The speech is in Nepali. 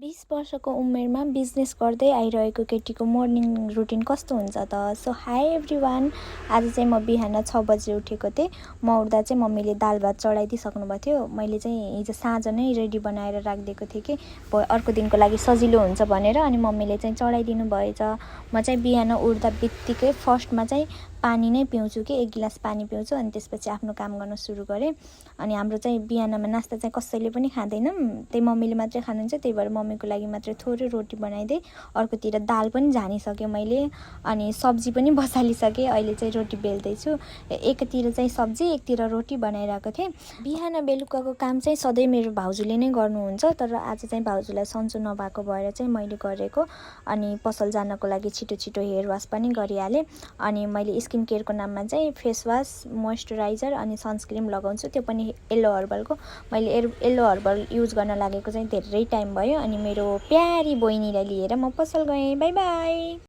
20 वर्षको उमेरमा बिजनेस गर्दै आइरहेको केटीको मर्निङ रुटिन कस्तो हुन्छ त? So high everyone. आज चाहिँ म बिहान 6 बजे उठेको थिएँ। म उठ्दा चाहिँ मम्मीले दाल भात चढाइदिइसक्नु भएको थियो। मैले चाहिँ हिजो साँझ नै रेडी बनाएर राखिदिएको थिएँ कि अर्को दिनको लागि सजिलो हुन्छ भनेर। अनि मम्मीले चाहिँ चढाइदिनु भएछ। म चाहिँ बिहान उठ्दा बित्तिकै फर्स्टमा चाहिँ पानी नै पिउँछु कि 1 गिलास पानी पिउँछु। अनि त्यसपछि आफ्नो काम गर्न सुरु गरेँ। अनि हाम्रो चाहिँ बिहानमा नास्ता चाहिँ कसैले पनि खाँदैनौँ, त्यही मम्मीले मात्रै खानुहुन्छ। त्यही भएर मम्मीको लागि मात्रै थोरै रोटी बनाइदिएँ। अर्कोतिर दाल पनि झानिसकेँ मैले, अनि सब्जी पनि बसालिसकेँ। अहिले चाहिँ रोटी बेल्दैछु। एकतिर चाहिँ सब्जी, एकतिर रोटी बनाइरहेको थिएँ। बिहान बेलुकाको काम चाहिँ सधैँ मेरो भाउजूले नै गर्नुहुन्छ, तर आज चाहिँ भाउजूलाई सन्चो नभएको भएर चाहिँ मैले गरेको। अनि पसल जानको लागि छिटो छिटो हेयर वास पनि गरिहालेँ। अनि मैले स्किन केयरको नाममा चाहिँ फेस वास, मोइस्चराइजर अनि सनस्क्रिम लगाउँछु, त्यो पनि येल्लो हर्बलको। मैले येल्लो हर्बल युज गर्न लागेको चाहिँ धेरै टाइम भयो। अनि मेरो प्यारी बहिनीलाई लिएर म पसल गएँ। By by.